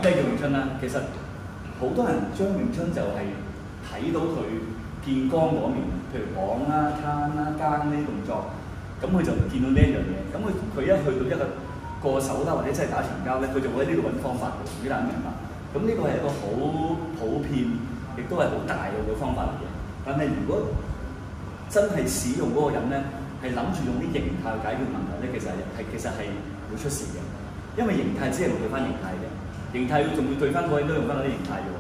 咩叫詠春啦？其實好多人將詠春就係睇到佢見光嗰面，譬如綁啦、攤啦、耕呢啲動作，咁佢就見到呢一樣嘢。咁佢一去到一個過手啦，或者真係打長交咧，佢就會喺呢度揾方法嘅。俾大家明白。咁呢個係一個好普遍，亦都係好大路嘅方法嚟嘅。但係如果真係使用嗰個人咧，係諗住用啲形態去解決問題咧，其實係會出事嘅。因為形態只係會對翻形態嘅，形態仲要對翻嗰個人都用翻嗰啲形態嘅喎。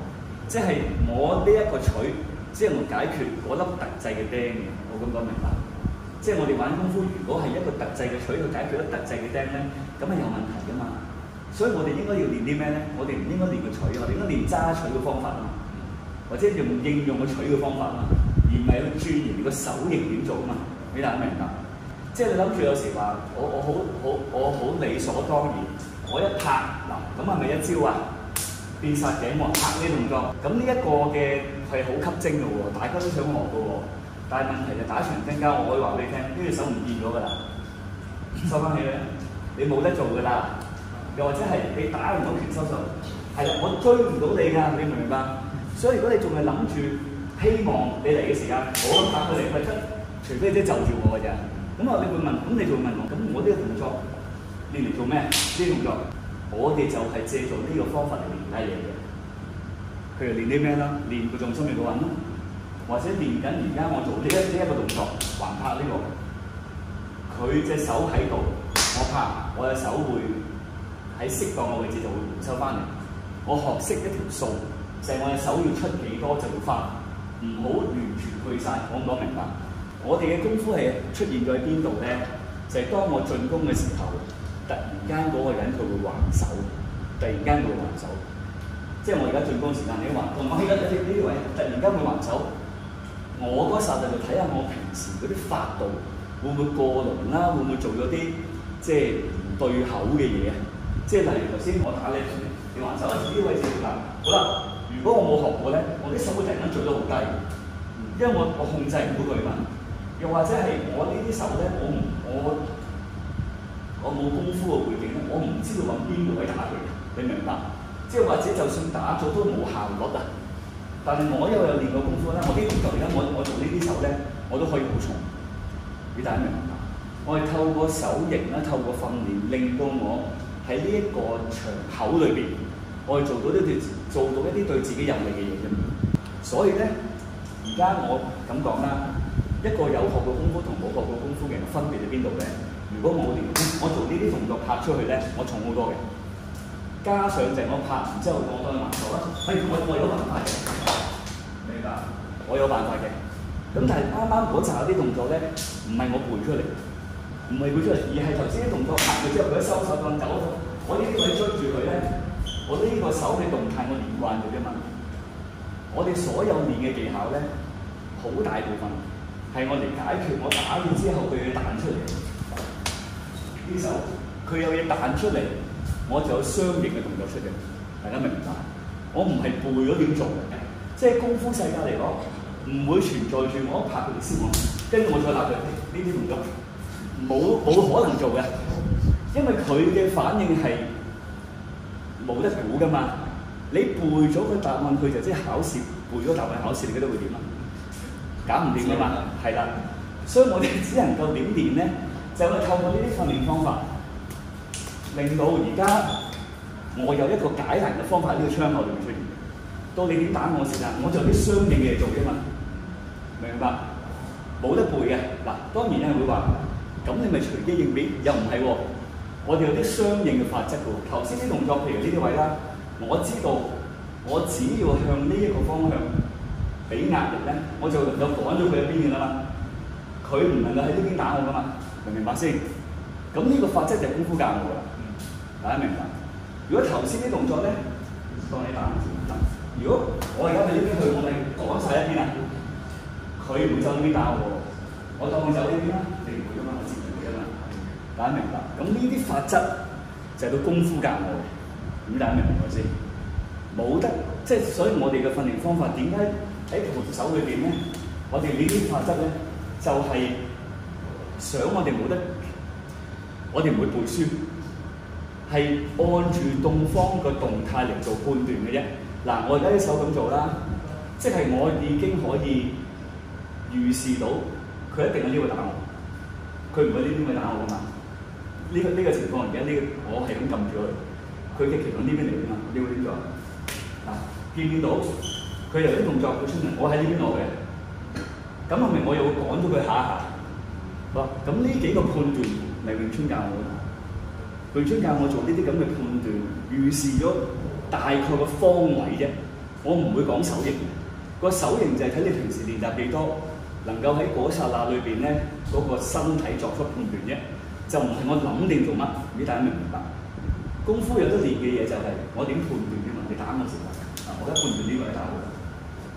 即係我呢一個錘，只係我解決嗰粒特製嘅釘嘅。我咁講明白？即係我哋玩功夫，如果係一個特製嘅錘去解決一特製嘅釘咧，咁係有問題㗎嘛。所以我哋應該要練啲咩咧？我哋唔應該練個錘，我哋應該練揸錘嘅方法啊，或者應用個錘嘅方法啊，而唔係去鑽研個手型點做啊嘛。俾大家明白？即係你諗住有時話我好理所當然，我一拍嗱，咁係咪一招啊？變殺頸我拍呢動作，咁呢一個嘅係好吸睛嘅喎，大家都想學嘅喎。但係問題就打長針交，我可以話俾你聽，呢隻手唔見咗㗎啦，收翻起咧，你冇得做㗎啦。又或者係你打唔到拳收手，係啦，我追唔到你㗎，你明唔明白？所以如果你仲係諗住希望你嚟嘅時間，我拍佢嚟，咪得，除非你真係就住我㗎咋。咁啊，你會問，咁你就會問我，咁我呢個動作練嚟做咩？呢啲動作，我哋就係借助呢個方法嚟練其他嘢嘅。譬如練啲咩啦？練個重心嘅個穩啦，或者練緊而家我做呢一個動作，橫拍呢個，佢隻手喺度，我拍，我隻手會喺適當嘅位置就會回收翻嚟。我學識一條數，就係我隻手要出幾多就會翻，唔好完全去晒。我講明白？我哋嘅功夫係出現咗喺邊度咧？就係當我進攻嘅時候，突然間嗰個人佢會還手，突然間佢會還手。即係我而家進攻時間，你還，我喺呢位突然間會還手。我嗰時候就睇下我平時嗰啲法度會唔會過龍啦，會唔會做咗啲即係唔對口嘅嘢啊？即係例如頭先我打你還手一次呢位置嗱，好啦，如果我冇學過咧，我啲手會突然間做得好低，因為我控制唔到佢嘛。又或者係我呢啲手咧，我冇功夫嘅背景咧，我唔知道揾邊個位打佢，你明白？即係或者就算打咗都冇效率啊！但係我因為有練過功夫咧，我啲動作而家我做呢啲手咧，我都可以好重。你大家明唔明白？我係透過手型啦，透過訓練，令到我喺呢一個場口裏邊，我係做到一啲對自己有利嘅嘢啫。所以咧，而家我咁講啦。一個有學過功夫同冇學過功夫嘅人分別喺邊度咧？如果冇練，我做呢啲動作拍出去咧，我重好多嘅。加上就係我拍完之後，我當慢手啦。我有辦法嘅，明白？我有辦法嘅。咁但係啱啱嗰陣有啲動作咧，唔係我背出嚟，唔係背出嚟，而係頭先啲動作拍咗之後，佢一收手咁走，我呢啲位追住佢咧，我呢個手嘅動態我練慣咗啫嘛。我哋所有練嘅技巧咧，好大部分。係我嚟解決我打完之後佢嘅彈出嚟，呢手佢有嘢彈出嚟，我就有相應嘅動作出嚟。大家明唔明白？我唔係背咗點做嘅，即係功夫世界嚟講，唔會存在住我一拍佢哋先我，跟住我再鬧佢呢啲動作，冇可能做嘅，因為佢嘅反應係冇得估㗎嘛。你背咗個答案，佢就即係考試背咗答案考試，你覺得會點啊？搞唔掂㗎嘛，係啦，所以我哋只能夠點練咧，就係透過呢啲訓練方法，令到而家我有一個解難嘅方法喺呢個窗口裏面出現。到你點打我時間，我就有啲相應嘅嘢做啫嘛，明白？冇得背嘅嗱，當然有人會話，咁你咪隨機應變，又唔係喎，我哋有啲相應嘅法則㗎喎。頭先啲動作，譬如呢啲位啦，我知道我只要向呢一個方向。俾壓力咧，我就能夠趕咗佢一邊嘅啦嘛。佢唔能夠喺呢邊打我噶嘛，明唔明白先？咁呢個法則就係功夫教我啦。大家明白？如果頭先啲動作咧，當你打唔住，如果我而家喺呢邊去，我咪趕晒一邊啊。佢唔會走呢邊打我，我當佢走呢邊啦，你唔會噶嘛，我接住佢噶嘛。大家明白？咁呢啲法則就係個功夫教我嘅。咁大家明唔明白先？冇得，即係所以我哋嘅訓練方法點解？喺徒手裏邊咧，我哋呢啲法則咧，就係想我哋冇得，我哋唔會背書，係按住對方個動態嚟做判斷嘅啫。嗱，我而家啲手咁做啦，即係我已經可以預示到佢一定係呢個打我，佢唔會呢邊去打我噶嘛。呢個情況而家我係咁撳住佢嘅其實呢邊嚟㗎嘛，你會點做？嗱，見唔見到佢由啲動作佢出嚟，我喺呢邊落嘅，咁係咪我又會趕咗佢下一下？好，咁呢幾個判斷咪詠春教我咯。詠春教我做呢啲咁嘅判斷，預示咗大概個方位啫。我唔會講手型嘅，個手型就係睇你平時練習幾多，能夠喺嗰剎那裏邊咧嗰個身體作出判斷啫。就唔係我諗定做乜，唔知大家明唔明白？功夫有得練嘅嘢就係我點判斷嘅嘛，你打我時候，我而家判斷呢個係打我，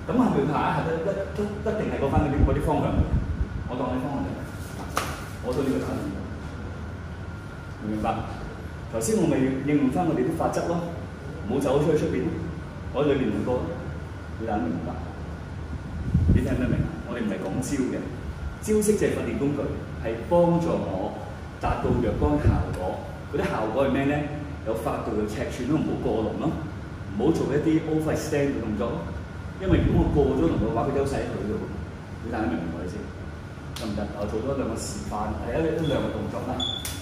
咁係咪下一下一定係講翻嗰啲方向？我當你方向嚟，我對呢個打唔到，明唔明白？頭先我咪應用翻我哋啲法則咯，唔好走出去出邊，我喺裏邊練過，你大家明唔明白？你聽唔聽明啊？我哋唔係講招嘅，招式就係訓練工具，係幫助我達到若干效果。嗰啲效果係咩咧？有法度、有尺寸都唔好過龍咯，唔好做一啲 overstand 嘅動作咯。因為如果我過咗龍嘅話，佢優勢喺佢度。你大家明唔明我意思？得唔得？我做咗兩個示範，係一兩個動作啦。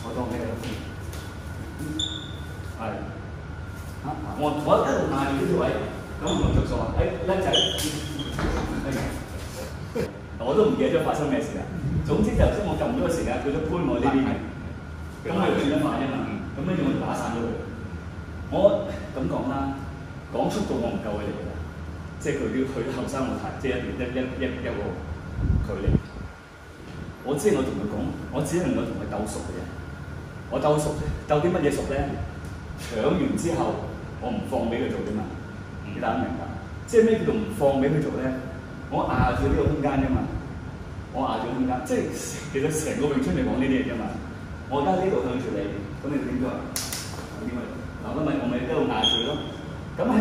我當你係係我一路嗌住呢條位，咁唔着數啊！叻仔，我都唔記得咗發生咩事啦。總之就即我撳咗個時間，佢都搬我呢邊嘅，咁佢轉得快啊嘛，咁跟住我就打散咗佢。我咁講啦，講速度我唔夠佢嚟㗎，即係佢後生我太，即係一個距離。我只係我同佢講，我只能夠同佢鬥熟嘅啫。我鬥熟，鬥啲乜嘢熟咧？搶完之後，我唔放俾佢做啫嘛。你大家明白？即係咩叫做唔放俾佢做咧？我壓住呢個空間啫嘛。我壓住空間，即係其實成個詠春嚟講呢啲嘢啫嘛。我而家呢度向住你，咁你點做啊？點啊？嗱，咁咪我咪一路壓住咯。咁喺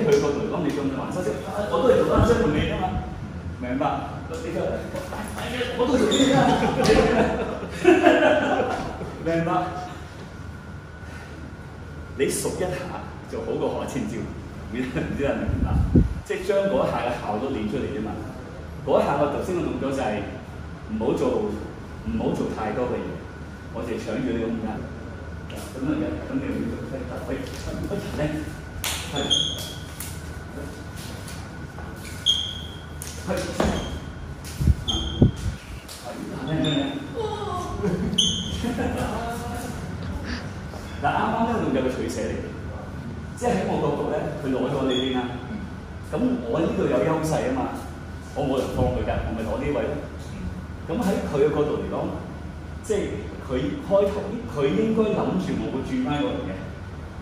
佢角度嚟講，你仲還收息？我都係做翻相同嘅嘢啫嘛。明白？你就我都做呢啲啊。明白？你熟一下就好過學一千招，唔知人明唔明白？即係將嗰一下嘅效都練出嚟啫嘛。嗰一下我頭先嘅動作就係唔好做太多嘅嘢，我哋搶住呢個空間。咁樣嘅，咁你要做咩？喂，一齊咧，係，嗱，啱啱呢個動作嘅取捨嚟嘅，即係喺我角度咧，佢攞咗呢邊啦，咁我呢度有優勢啊嘛，我冇人放佢㗎，我咪攞呢位咯。咁喺佢嘅角度嚟講，即係佢開頭佢應該諗住我會轉翻過嚟嘅，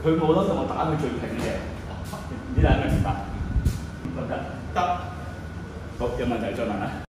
佢冇諗到我打佢最平嘅，唔知大家明唔明白？得，好，有問題再問啦。